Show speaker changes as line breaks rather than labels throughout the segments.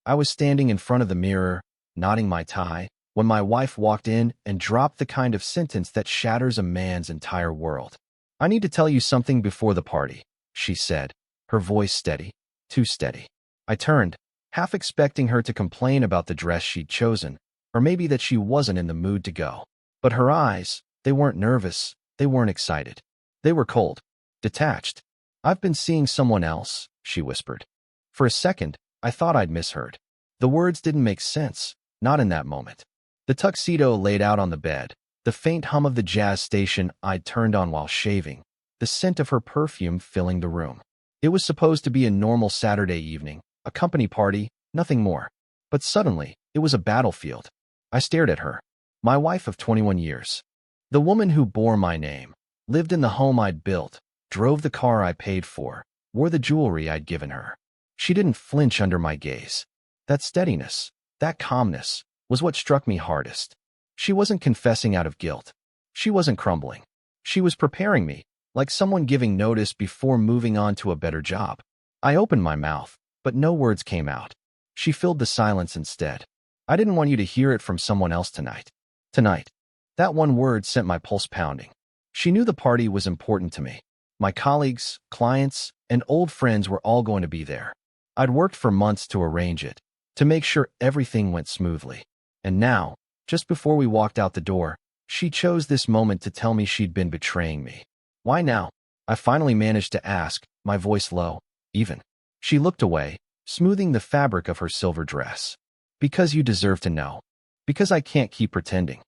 I was standing in front of the mirror, knotting my tie, when my wife walked in and dropped the kind of sentence that shatters a man's entire world. "I need to tell you something before the party," she said, her voice steady, too steady. I turned, half expecting her to complain about the dress she'd chosen, or maybe that she wasn't in the mood to go. But her eyes, they weren't nervous, they weren't excited. They were cold, detached. "I've been seeing someone else," she whispered. For a second, I thought I'd misheard. The words didn't make sense, not in that moment. The tuxedo laid out on the bed, the faint hum of the jazz station I'd turned on while shaving, the scent of her perfume filling the room. It was supposed to be a normal Saturday evening, a company party, nothing more. But suddenly, it was a battlefield. I stared at her, my wife of 21 years. The woman who bore my name, lived in the home I'd built, drove the car I paid for, wore the jewelry I'd given her. She didn't flinch under my gaze. That steadiness, that calmness, was what struck me hardest. She wasn't confessing out of guilt. She wasn't crumbling. She was preparing me, like someone giving notice before moving on to a better job. I opened my mouth, but no words came out. She filled the silence instead. "I didn't want you to hear it from someone else tonight." Tonight. That one word sent my pulse pounding. She knew the party was important to me. My colleagues, clients, and old friends were all going to be there. I'd worked for months to arrange it, to make sure everything went smoothly. And now, just before we walked out the door, she chose this moment to tell me she'd been betraying me. "Why now?" I finally managed to ask, my voice low, even. She looked away, smoothing the fabric of her silver dress. "Because you deserve to know. Because I can't keep pretending."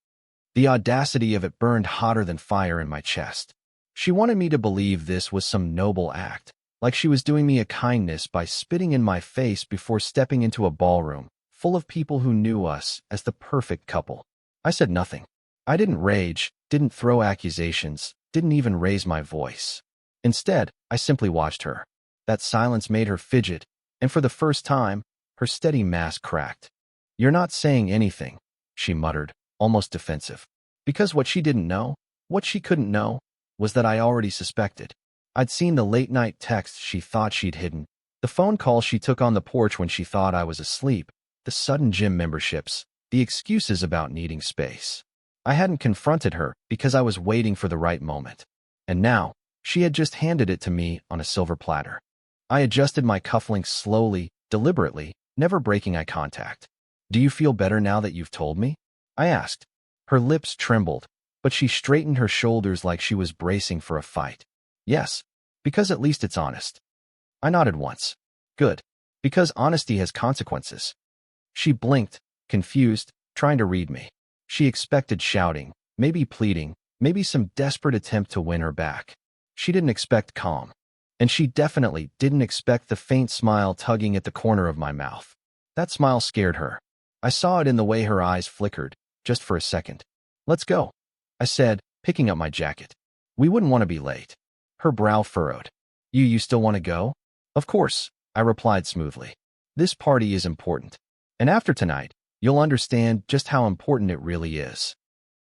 The audacity of it burned hotter than fire in my chest. She wanted me to believe this was some noble act, like she was doing me a kindness by spitting in my face before stepping into a ballroom full of people who knew us as the perfect couple. I said nothing. I didn't rage, didn't throw accusations, didn't even raise my voice. Instead, I simply watched her. That silence made her fidget, and for the first time, her steady mask cracked. "You're not saying anything," she muttered, almost defensive. Because what she didn't know, what she couldn't know, was that I already suspected. I'd seen the late-night texts she thought she'd hidden, the phone calls she took on the porch when she thought I was asleep, the sudden gym memberships, the excuses about needing space. I hadn't confronted her because I was waiting for the right moment. And now, she had just handed it to me on a silver platter. I adjusted my cufflinks slowly, deliberately, never breaking eye contact. "Do you feel better now that you've told me?" I asked. Her lips trembled, but she straightened her shoulders like she was bracing for a fight. "Yes, because at least it's honest." I nodded once. "Good, because honesty has consequences." She blinked, confused, trying to read me. She expected shouting, maybe pleading, maybe some desperate attempt to win her back. She didn't expect calm. And she definitely didn't expect the faint smile tugging at the corner of my mouth. That smile scared her. I saw it in the way her eyes flickered, just for a second. "Let's go," I said, picking up my jacket. "We wouldn't want to be late." Her brow furrowed. You still want to go?" "Of course," I replied smoothly. "This party is important. And after tonight, you'll understand just how important it really is."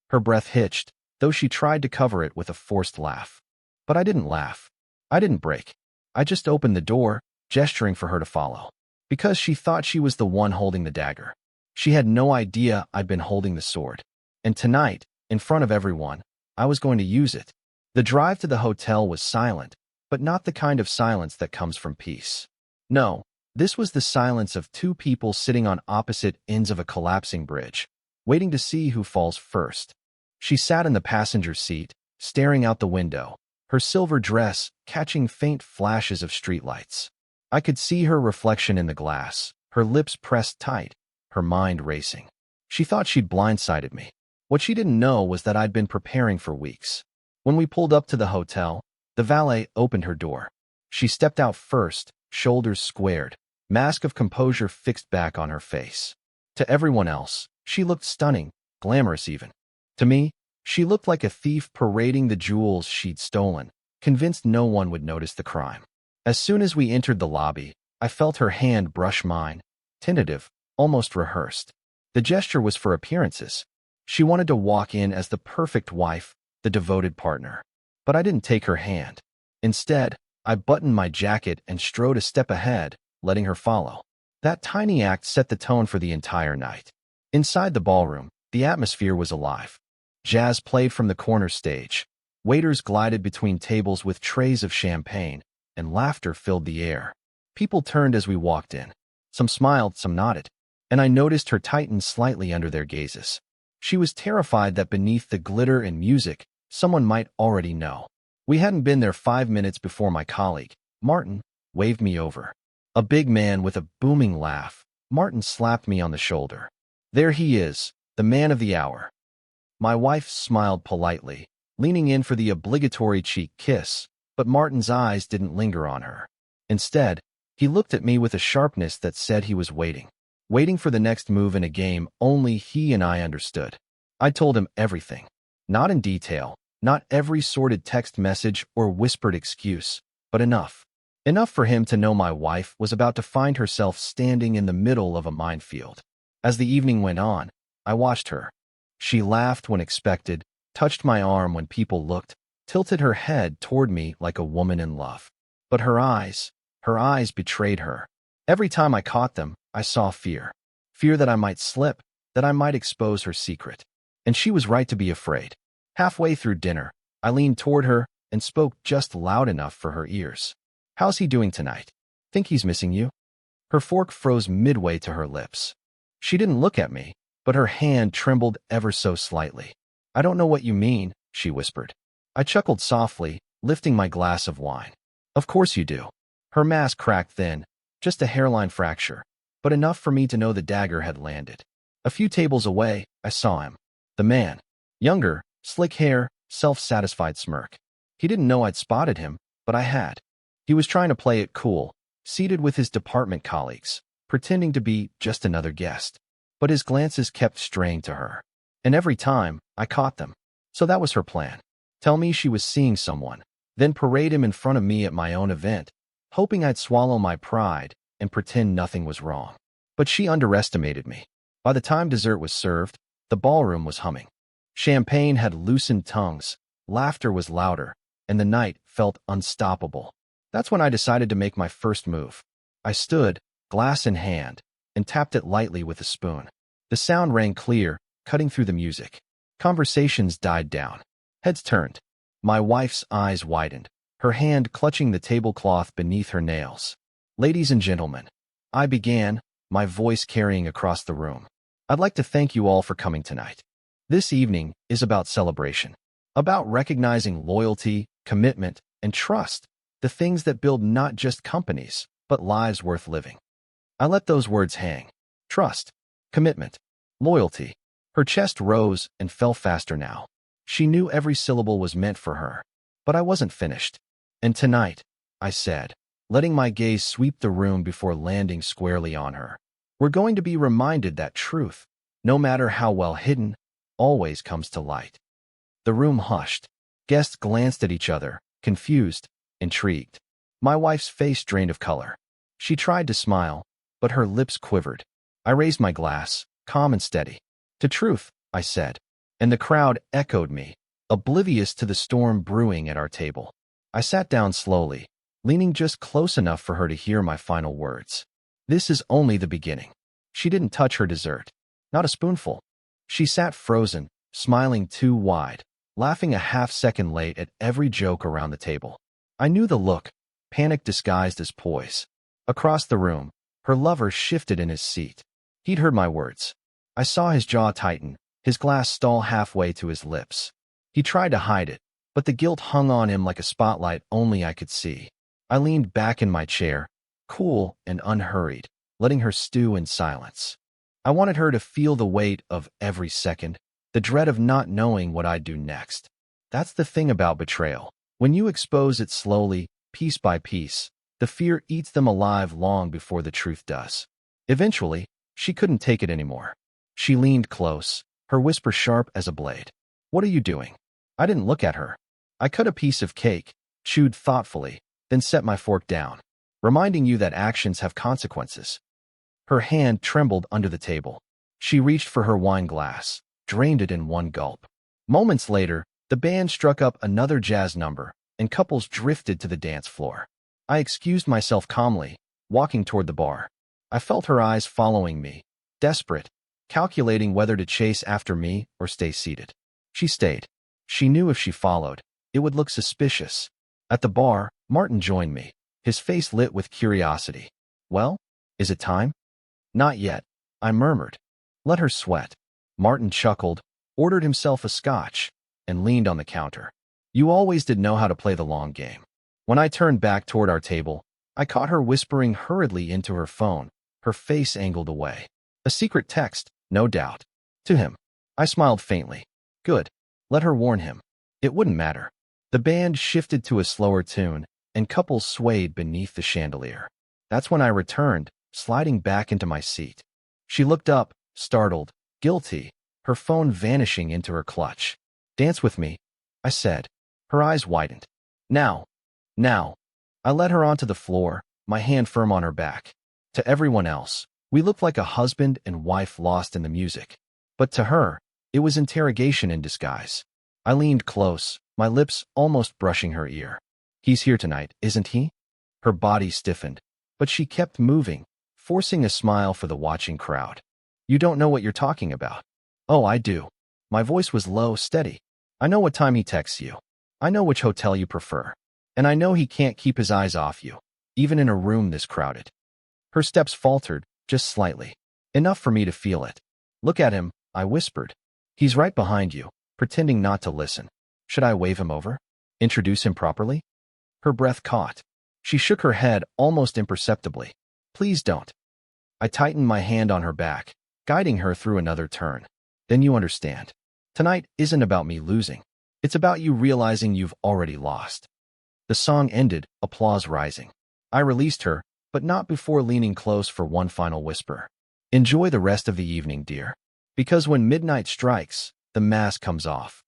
Her breath hitched, though she tried to cover it with a forced laugh. But I didn't laugh. I didn't break. I just opened the door, gesturing for her to follow. Because she thought she was the one holding the dagger. She had no idea I'd been holding the sword. And tonight, in front of everyone, I was going to use it. The drive to the hotel was silent, but not the kind of silence that comes from peace. No, this was the silence of two people sitting on opposite ends of a collapsing bridge, waiting to see who falls first. She sat in the passenger seat, staring out the window, her silver dress catching faint flashes of streetlights. I could see her reflection in the glass, her lips pressed tight, her mind racing. She thought she'd blindsided me. What she didn't know was that I'd been preparing for weeks. When we pulled up to the hotel, the valet opened her door. She stepped out first, shoulders squared, mask of composure fixed back on her face. To everyone else, she looked stunning, glamorous even. To me, she looked like a thief parading the jewels she'd stolen, convinced no one would notice the crime. As soon as we entered the lobby, I felt her hand brush mine, tentative, almost rehearsed. The gesture was for appearances. She wanted to walk in as the perfect wife, the devoted partner. But I didn't take her hand. Instead, I buttoned my jacket and strode a step ahead, letting her follow. That tiny act set the tone for the entire night. Inside the ballroom, the atmosphere was alive. Jazz played from the corner stage. Waiters glided between tables with trays of champagne, and laughter filled the air. People turned as we walked in. Some smiled, some nodded, and I noticed her tighten slightly under their gazes. She was terrified that beneath the glitter and music, someone might already know. We hadn't been there 5 minutes before my colleague, Martin, waved me over. A big man with a booming laugh. Martin slapped me on the shoulder. There he is, the man of the hour. My wife smiled politely, leaning in for the obligatory cheek kiss, but Martin's eyes didn't linger on her. Instead, he looked at me with a sharpness that said he was waiting for the next move in a game only he and I understood. I told him everything. Not in detail, not every sordid text message or whispered excuse, but enough. Enough for him to know my wife was about to find herself standing in the middle of a minefield. As the evening went on, I watched her. She laughed when expected, touched my arm when people looked, tilted her head toward me like a woman in love. But her eyes betrayed her. Every time I caught them, I saw fear. Fear that I might slip, that I might expose her secret. And she was right to be afraid. Halfway through dinner, I leaned toward her and spoke just loud enough for her ears. How's he doing tonight? Think he's missing you? Her fork froze midway to her lips. She didn't look at me, but her hand trembled ever so slightly. I don't know what you mean, she whispered. I chuckled softly, lifting my glass of wine. Of course you do. Her mask cracked thin, just a hairline fracture, but enough for me to know the dagger had landed. A few tables away, I saw him. The man. Younger, slick hair, self-satisfied smirk. He didn't know I'd spotted him, but I had. He was trying to play it cool, seated with his department colleagues, pretending to be just another guest. But his glances kept straying to her. And every time, I caught them. So that was her plan. Tell me she was seeing someone, then parade him in front of me at my own event, hoping I'd swallow my pride and pretend nothing was wrong. But she underestimated me. By the time dessert was served, the ballroom was humming. Champagne had loosened tongues, laughter was louder, and the night felt unstoppable. That's when I decided to make my first move. I stood, glass in hand, and tapped it lightly with a spoon. The sound rang clear, cutting through the music. Conversations died down. Heads turned. My wife's eyes widened, her hand clutching the tablecloth beneath her nails. Ladies and gentlemen, I began, my voice carrying across the room. I'd like to thank you all for coming tonight. This evening is about celebration, about recognizing loyalty, commitment, and trust, the things that build not just companies, but lives worth living. I let those words hang. Trust, commitment, loyalty. Her chest rose and fell faster now. She knew every syllable was meant for her. But I wasn't finished. And tonight, I said, letting my gaze sweep the room before landing squarely on her, we're going to be reminded that truth, no matter how well hidden, always comes to light. The room hushed. Guests glanced at each other, confused, intrigued. My wife's face drained of color. She tried to smile, but her lips quivered. I raised my glass, calm and steady. To truth, I said, and the crowd echoed me, oblivious to the storm brewing at our table. I sat down slowly, leaning just close enough for her to hear my final words. This is only the beginning. She didn't touch her dessert. Not a spoonful. She sat frozen, smiling too wide, laughing a half-second late at every joke around the table. I knew the look, panic disguised as poise. Across the room, her lover shifted in his seat. He'd heard my words. I saw his jaw tighten, his glass stall halfway to his lips. He tried to hide it, but the guilt hung on him like a spotlight only I could see. I leaned back in my chair, cool and unhurried, letting her stew in silence. I wanted her to feel the weight of every second, the dread of not knowing what I'd do next. That's the thing about betrayal. When you expose it slowly, piece by piece, the fear eats them alive long before the truth does. Eventually, she couldn't take it anymore. She leaned close, her whisper sharp as a blade. What are you doing? I didn't look at her. I cut a piece of cake, chewed thoughtfully, then set my fork down, reminding you that actions have consequences. Her hand trembled under the table. She reached for her wine glass, drained it in one gulp. Moments later, the band struck up another jazz number, and couples drifted to the dance floor. I excused myself calmly, walking toward the bar. I felt her eyes following me, desperate, calculating whether to chase after me or stay seated. She stayed. She knew if she followed, it would look suspicious. At the bar, Martin joined me, his face lit with curiosity. Well, is it time? Not yet, I murmured. Let her sweat. Martin chuckled, ordered himself a scotch, and leaned on the counter. You always did know how to play the long game. When I turned back toward our table, I caught her whispering hurriedly into her phone, her face angled away. A secret text, no doubt. To him. I smiled faintly. Good. Let her warn him. It wouldn't matter. The band shifted to a slower tune, and couples swayed beneath the chandelier. That's when I returned, sliding back into my seat. She looked up, startled, guilty, her phone vanishing into her clutch. Dance with me, I said. Her eyes widened. Now. Now. I led her onto the floor, my hand firm on her back. To everyone else, we looked like a husband and wife lost in the music. But to her, it was interrogation in disguise. I leaned close, my lips almost brushing her ear. He's here tonight, isn't he? Her body stiffened, but she kept moving, forcing a smile for the watching crowd. You don't know what you're talking about. Oh, I do. My voice was low, steady. I know what time he texts you. I know which hotel you prefer. And I know he can't keep his eyes off you, even in a room this crowded. Her steps faltered, just slightly. Enough for me to feel it. Look at him, I whispered. He's right behind you, pretending not to listen. Should I wave him over? Introduce him properly? Her breath caught. She shook her head almost imperceptibly. Please don't. I tightened my hand on her back, guiding her through another turn. Then you understand. Tonight isn't about me losing. It's about you realizing you've already lost. The song ended, applause rising. I released her, but not before leaning close for one final whisper. Enjoy the rest of the evening, dear. Because when midnight strikes, the mask comes off.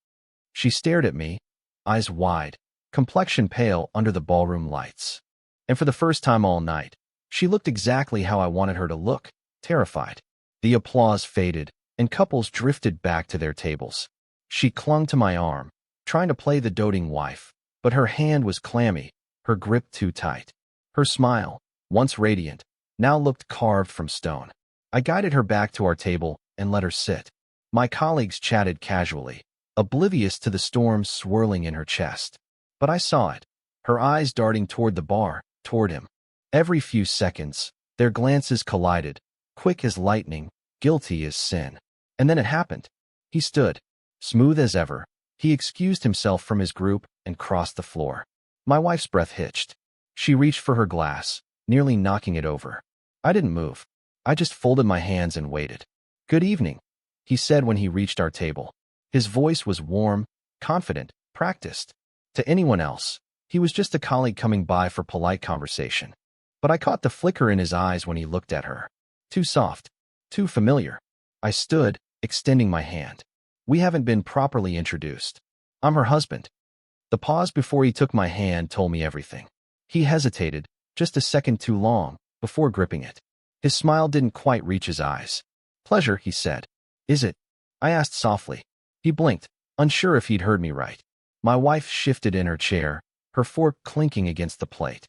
She stared at me, eyes wide, complexion pale under the ballroom lights. And for the first time all night, she looked exactly how I wanted her to look, terrified. The applause faded, and couples drifted back to their tables. She clung to my arm, trying to play the doting wife, but her hand was clammy, her grip too tight. Her smile, once radiant, now looked carved from stone. I guided her back to our table and let her sit. My colleagues chatted casually, oblivious to the storm swirling in her chest. But I saw it, her eyes darting toward the bar, toward him. Every few seconds, their glances collided, quick as lightning, guilty as sin. And then it happened. He stood, smooth as ever. He excused himself from his group and crossed the floor. My wife's breath hitched. She reached for her glass, nearly knocking it over. I didn't move. I just folded my hands and waited. Good evening, he said when he reached our table. His voice was warm, confident, practiced. To anyone else, he was just a colleague coming by for polite conversation. But I caught the flicker in his eyes when he looked at her. Too soft, too familiar. I stood, extending my hand. We haven't been properly introduced. I'm her husband. The pause before he took my hand told me everything. He hesitated, just a second too long, before gripping it. His smile didn't quite reach his eyes. Pleasure, he said. Is it? I asked softly. He blinked, unsure if he'd heard me right. My wife shifted in her chair, her fork clinking against the plate.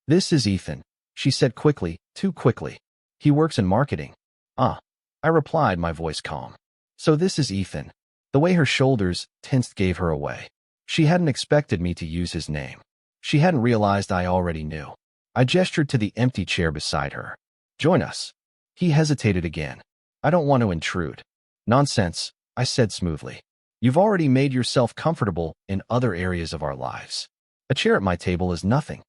This is Ethan, she said quickly, too quickly. He works in marketing. Ah, I replied, my voice calm. So this is Ethan. The way her shoulders tensed gave her away. She hadn't expected me to use his name. She hadn't realized I already knew. I gestured to the empty chair beside her. Join us. He hesitated again. I don't want to intrude. Nonsense, I said smoothly. You've already made yourself comfortable in other areas of our lives. A chair at my table is nothing.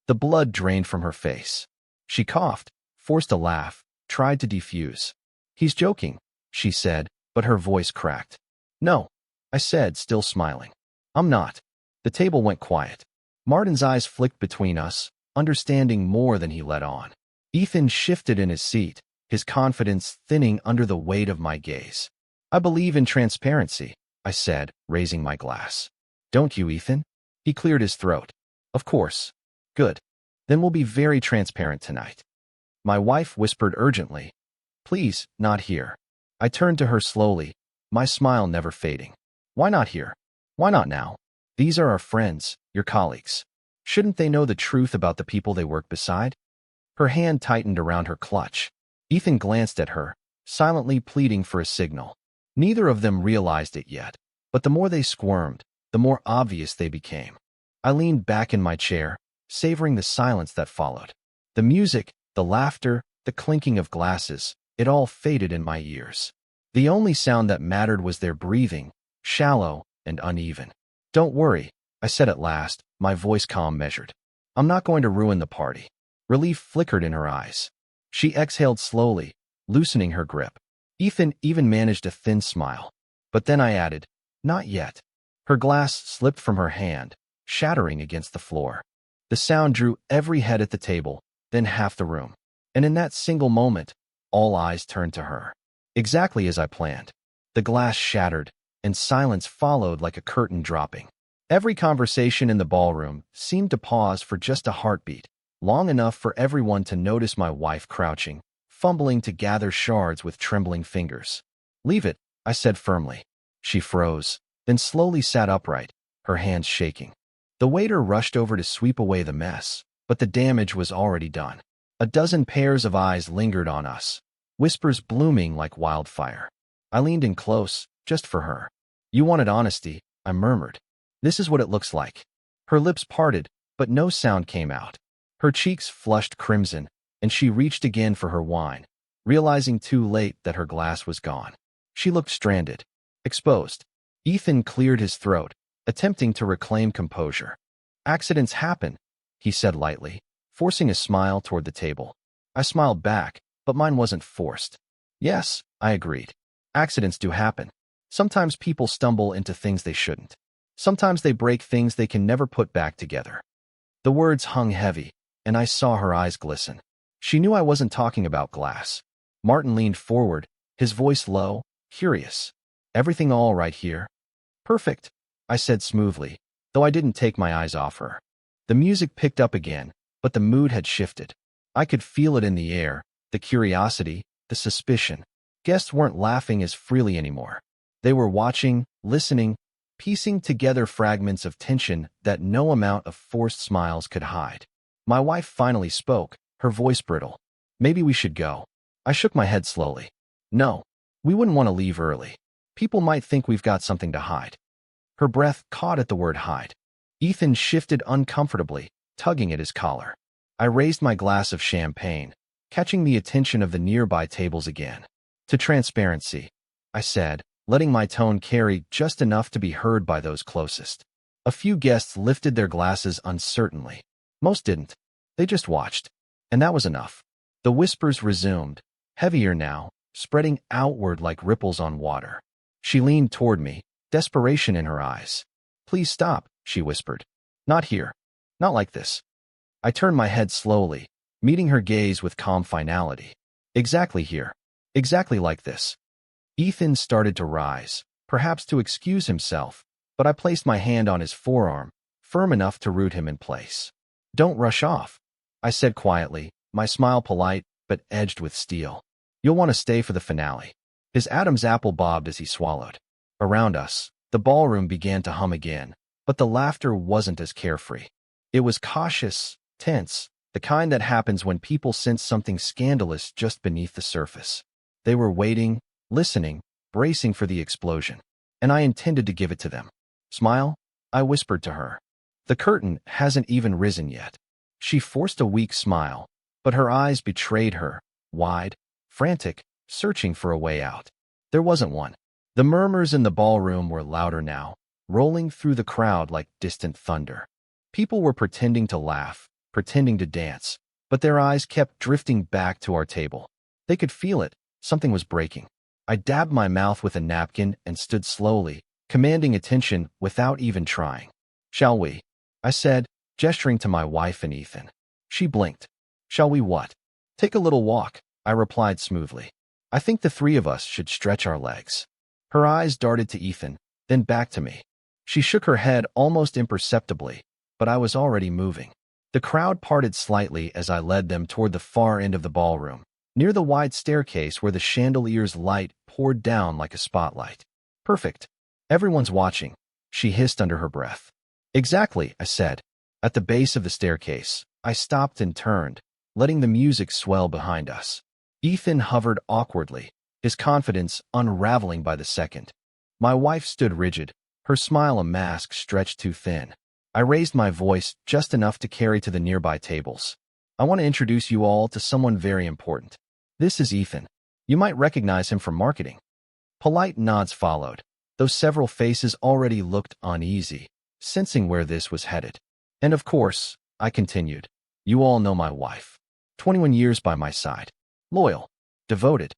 The blood drained from her face. She coughed, forced a laugh, tried to defuse. He's joking, she said, but her voice cracked. No, I said, still smiling. I'm not. The table went quiet. Martin's eyes flicked between us, understanding more than he let on. Ethan shifted in his seat, his confidence thinning under the weight of my gaze. I believe in transparency, I said, raising my glass. Don't you, Ethan? He cleared his throat. Of course. Good. Then we'll be very transparent tonight. My wife whispered urgently. Please, not here. I turned to her slowly, my smile never fading. Why not here? Why not now? These are our friends, your colleagues. Shouldn't they know the truth about the people they work beside? Her hand tightened around her clutch. Ethan glanced at her, silently pleading for a signal. Neither of them realized it yet, but the more they squirmed, the more obvious they became. I leaned back in my chair, savoring the silence that followed. The music, the laughter, the clinking of glasses, it all faded in my ears. The only sound that mattered was their breathing, shallow and uneven. "Don't worry," I said at last, my voice calm measured. "I'm not going to ruin the party." Relief flickered in her eyes. She exhaled slowly, loosening her grip. Ethan even managed a thin smile. But then I added, "Not yet." Her glass slipped from her hand, shattering against the floor. The sound drew every head at the table, then half the room. And in that single moment, all eyes turned to her. Exactly as I planned. The glass shattered, and silence followed like a curtain dropping. Every conversation in the ballroom seemed to pause for just a heartbeat, long enough for everyone to notice my wife crouching, fumbling to gather shards with trembling fingers. "Leave it," I said firmly. She froze, then slowly sat upright, her hands shaking. The waiter rushed over to sweep away the mess, but the damage was already done. A dozen pairs of eyes lingered on us, whispers blooming like wildfire. I leaned in close, just for her. "You wanted honesty," I murmured. "This is what it looks like." Her lips parted, but no sound came out. Her cheeks flushed crimson, and she reached again for her wine, realizing too late that her glass was gone. She looked stranded, exposed. Ethan cleared his throat, attempting to reclaim composure. "Accidents happen," he said lightly, forcing a smile toward the table. I smiled back, but mine wasn't forced. "Yes," I agreed. "Accidents do happen. Sometimes people stumble into things they shouldn't. Sometimes they break things they can never put back together." The words hung heavy, and I saw her eyes glisten. She knew I wasn't talking about glass. Martin leaned forward, his voice low, curious. "Everything all right here?" "Perfect," I said smoothly, though I didn't take my eyes off her. The music picked up again, but the mood had shifted. I could feel it in the air, the curiosity, the suspicion. Guests weren't laughing as freely anymore. They were watching, listening, piecing together fragments of tension that no amount of forced smiles could hide. My wife finally spoke, her voice brittle. "Maybe we should go." I shook my head slowly. "No, we wouldn't want to leave early. People might think we've got something to hide." Her breath caught at the word hide. Ethan shifted uncomfortably, tugging at his collar. I raised my glass of champagne, catching the attention of the nearby tables again. "To transparency," I said, letting my tone carry just enough to be heard by those closest. A few guests lifted their glasses uncertainly. Most didn't. They just watched. And that was enough. The whispers resumed, heavier now, spreading outward like ripples on water. She leaned toward me, desperation in her eyes. "Please stop," she whispered. "Not here. Not like this." I turned my head slowly, meeting her gaze with calm finality. "Exactly here. Exactly like this." Ethan started to rise, perhaps to excuse himself, but I placed my hand on his forearm, firm enough to root him in place. "Don't rush off," I said quietly, my smile polite but edged with steel. "You'll want to stay for the finale." His Adam's apple bobbed as he swallowed. Around us, the ballroom began to hum again, but the laughter wasn't as carefree. It was cautious, tense, the kind that happens when people sense something scandalous just beneath the surface. They were waiting, listening, bracing for the explosion, and I intended to give it to them. "Smile," I whispered to her. "The curtain hasn't even risen yet." She forced a weak smile, but her eyes betrayed her, wide, frantic, searching for a way out. There wasn't one. The murmurs in the ballroom were louder now, rolling through the crowd like distant thunder. People were pretending to laugh, pretending to dance, but their eyes kept drifting back to our table. They could feel it. Something was breaking. I dabbed my mouth with a napkin and stood slowly, commanding attention without even trying. "Shall we?" I said, gesturing to my wife and Ethan. She blinked. "Shall we what?" "Take a little walk," I replied smoothly. "I think the three of us should stretch our legs." Her eyes darted to Ethan, then back to me. She shook her head almost imperceptibly, but I was already moving. The crowd parted slightly as I led them toward the far end of the ballroom, near the wide staircase where the chandelier's light poured down like a spotlight. "Perfect. Everyone's watching," she hissed under her breath. "Exactly," I said. At the base of the staircase, I stopped and turned, letting the music swell behind us. Ethan hovered awkwardly, his confidence unraveling by the second. My wife stood rigid, her smile a mask stretched too thin. I raised my voice just enough to carry to the nearby tables. I want to introduce you all to someone very important. This is Ethan. You might recognize him from marketing. Polite nods followed, though several faces already looked uneasy, sensing where this was headed. And of course, I continued, you all know my wife. 21 years by my side. Loyal. Devoted.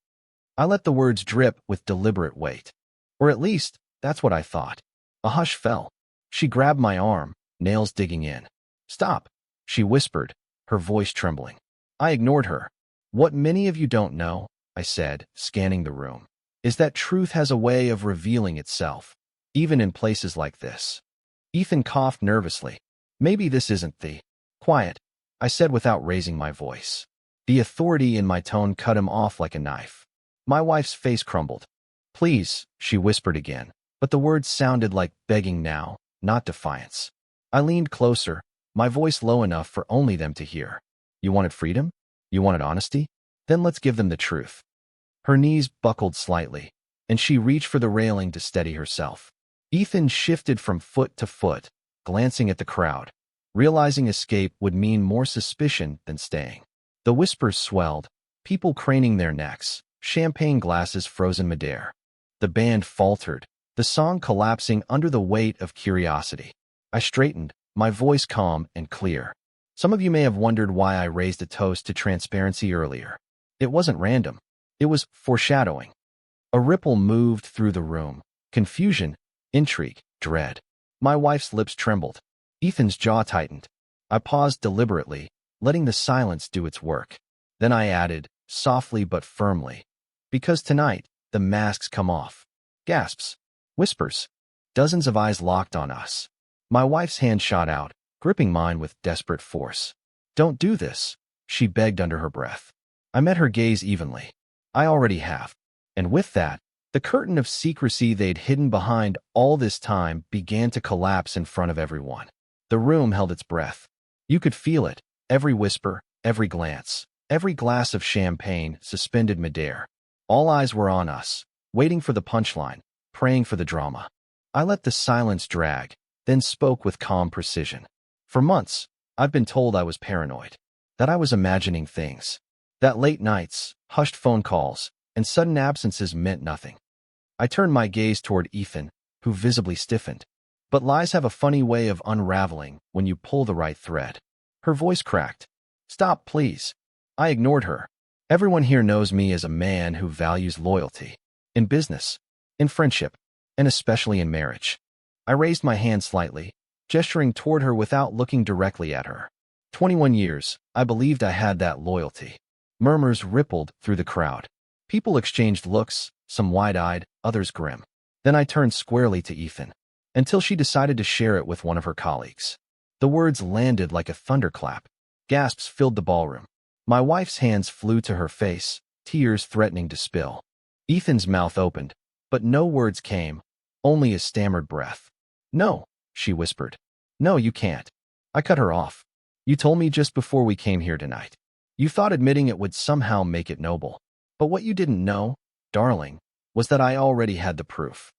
I let the words drip with deliberate weight. Or at least, that's what I thought. A hush fell. She grabbed my arm, nails digging in. Stop, she whispered, her voice trembling. I ignored her. What many of you don't know, I said, scanning the room, is that truth has a way of revealing itself, even in places like this. Ethan coughed nervously. Maybe this isn't the quiet, I said without raising my voice. The authority in my tone cut him off like a knife. My wife's face crumbled. Please, she whispered again, but the words sounded like begging now, not defiance. I leaned closer, my voice low enough for only them to hear. You wanted freedom? You wanted honesty? Then let's give them the truth. Her knees buckled slightly, and she reached for the railing to steady herself. Ethan shifted from foot to foot, glancing at the crowd, realizing escape would mean more suspicion than staying. The whispers swelled, people craning their necks, champagne glasses frozen midair. The band faltered, the song collapsing under the weight of curiosity. I straightened, my voice calm and clear. Some of you may have wondered why I raised a toast to transparency earlier. It wasn't random. It was foreshadowing. A ripple moved through the room. Confusion, intrigue, dread. My wife's lips trembled. Ethan's jaw tightened. I paused deliberately, letting the silence do its work. Then I added, softly but firmly, because tonight, the masks come off. Gasps. Whispers. Dozens of eyes locked on us. My wife's hand shot out, gripping mine with desperate force. Don't do this, she begged under her breath. I met her gaze evenly. I already have. And with that, the curtain of secrecy they'd hidden behind all this time began to collapse in front of everyone. The room held its breath. You could feel it, every whisper, every glance, every glass of champagne suspended midair. All eyes were on us, waiting for the punchline, praying for the drama. I let the silence drag, then spoke with calm precision. For months, I've been told I was paranoid, that I was imagining things, that late nights, hushed phone calls, and sudden absences meant nothing. I turned my gaze toward Ethan, who visibly stiffened. But lies have a funny way of unraveling when you pull the right thread. Her voice cracked. Stop, please. I ignored her. Everyone here knows me as a man who values loyalty. In business, in friendship, and especially in marriage. I raised my hand slightly, gesturing toward her without looking directly at her. 21 years, I believed I had that loyalty. Murmurs rippled through the crowd. People exchanged looks, some wide-eyed, others grim. Then I turned squarely to Ethan, until she decided to share it with one of her colleagues. The words landed like a thunderclap. Gasps filled the ballroom. My wife's hands flew to her face, tears threatening to spill. Ethan's mouth opened, but no words came, only a stammered breath. No, she whispered. No, you can't. I cut her off. You told me just before we came here tonight. You thought admitting it would somehow make it noble. But what you didn't know, darling, was that I already had the proof.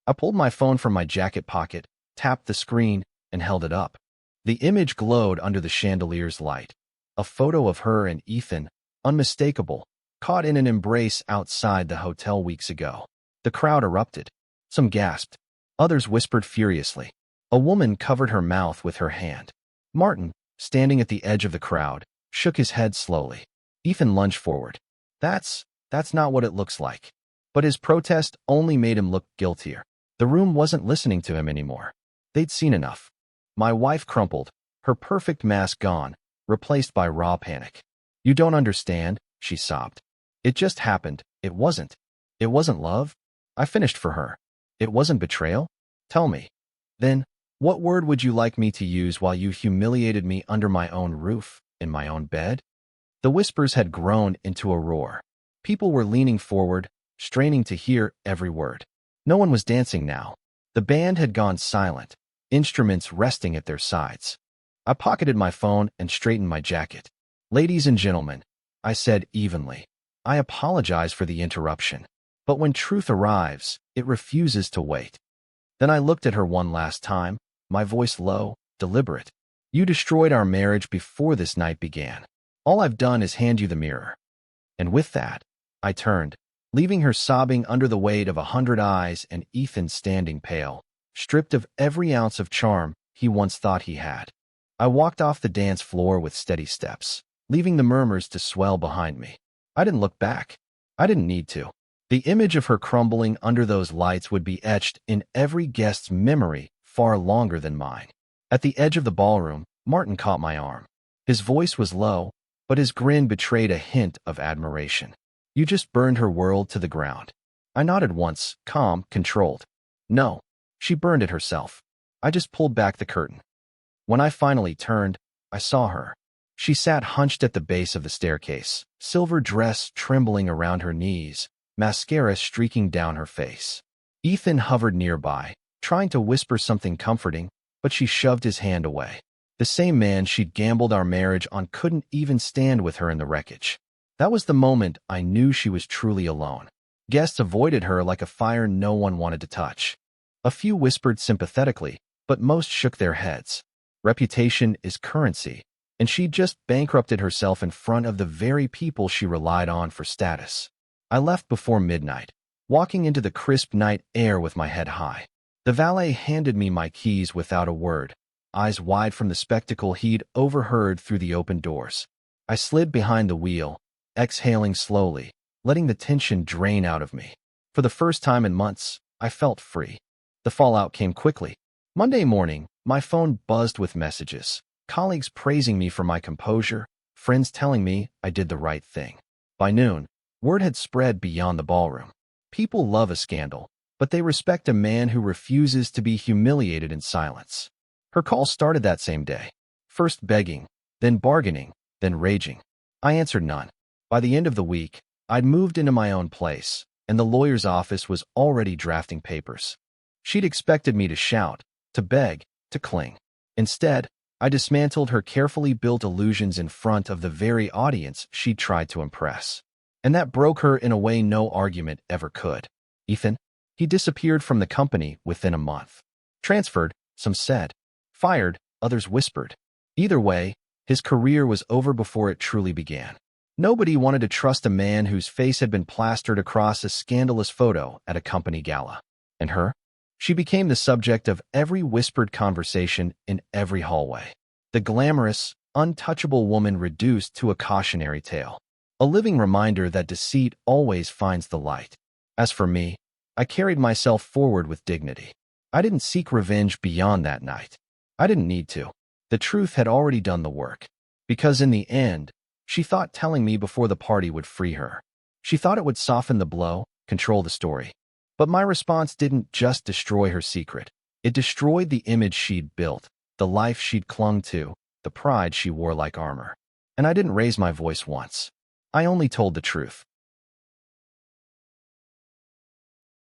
I pulled my phone from my jacket pocket, tapped the screen, and held it up. The image glowed under the chandelier's light. A photo of her and Ethan, unmistakable, caught in an embrace outside the hotel weeks ago. The crowd erupted. Some gasped. Others whispered furiously. A woman covered her mouth with her hand. Martin, standing at the edge of the crowd, shook his head slowly. Ethan lunged forward. That's not what it looks like. But his protest only made him look guiltier. The room wasn't listening to him anymore. They'd seen enough. My wife crumpled, her perfect mask gone, replaced by raw panic. You don't understand, she sobbed. It just happened. It wasn't love. I finished for her. It wasn't betrayal. Tell me. Then, what word would you like me to use while you humiliated me under my own roof, in my own bed? The whispers had grown into a roar. People were leaning forward, straining to hear every word. No one was dancing now. The band had gone silent, instruments resting at their sides. I pocketed my phone and straightened my jacket. Ladies and gentlemen, I said evenly, I apologize for the interruption. But when truth arrives, it refuses to wait. Then I looked at her one last time, my voice low, deliberate. You destroyed our marriage before this night began. All I've done is hand you the mirror. And with that, I turned, leaving her sobbing under the weight of 100 eyes and Ethan standing pale, stripped of every ounce of charm he once thought he had. I walked off the dance floor with steady steps, leaving the murmurs to swell behind me. I didn't look back. I didn't need to. The image of her crumbling under those lights would be etched in every guest's memory far longer than mine. At the edge of the ballroom, Martin caught my arm. His voice was low, but his grin betrayed a hint of admiration. You just burned her world to the ground. I nodded once, calm, controlled. No, she burned it herself. I just pulled back the curtain. When I finally turned, I saw her. She sat hunched at the base of the staircase, silver dress trembling around her knees, mascara streaking down her face. Ethan hovered nearby, trying to whisper something comforting, but she shoved his hand away. The same man she'd gambled our marriage on couldn't even stand with her in the wreckage. That was the moment I knew she was truly alone. Guests avoided her like a fire no one wanted to touch. A few whispered sympathetically, but most shook their heads. Reputation is currency, and she'd just bankrupted herself in front of the very people she relied on for status. I left before midnight, walking into the crisp night air with my head high. The valet handed me my keys without a word, eyes wide from the spectacle he'd overheard through the open doors. I slid behind the wheel, exhaling slowly, letting the tension drain out of me. For the first time in months, I felt free. The fallout came quickly. Monday morning, my phone buzzed with messages, colleagues praising me for my composure, friends telling me I did the right thing. By noon, word had spread beyond the ballroom. People love a scandal, but they respect a man who refuses to be humiliated in silence. Her call started that same day, first begging, then bargaining, then raging. I answered none. By the end of the week, I'd moved into my own place, and the lawyer's office was already drafting papers. She'd expected me to shout, to beg, to cling. Instead, I dismantled her carefully built illusions in front of the very audience she'd tried to impress. And that broke her in a way no argument ever could. Ethan? He disappeared from the company within a month. Transferred, some said. Fired, others whispered. Either way, his career was over before it truly began. Nobody wanted to trust a man whose face had been plastered across a scandalous photo at a company gala. And her? She became the subject of every whispered conversation in every hallway. The glamorous, untouchable woman reduced to a cautionary tale. A living reminder that deceit always finds the light. As for me, I carried myself forward with dignity. I didn't seek revenge beyond that night. I didn't need to. The truth had already done the work. Because in the end, she thought telling me before the party would free her. She thought it would soften the blow, control the story. But my response didn't just destroy her secret. It destroyed the image she'd built, the life she'd clung to, the pride she wore like armor. And I didn't raise my voice once. I only told the truth.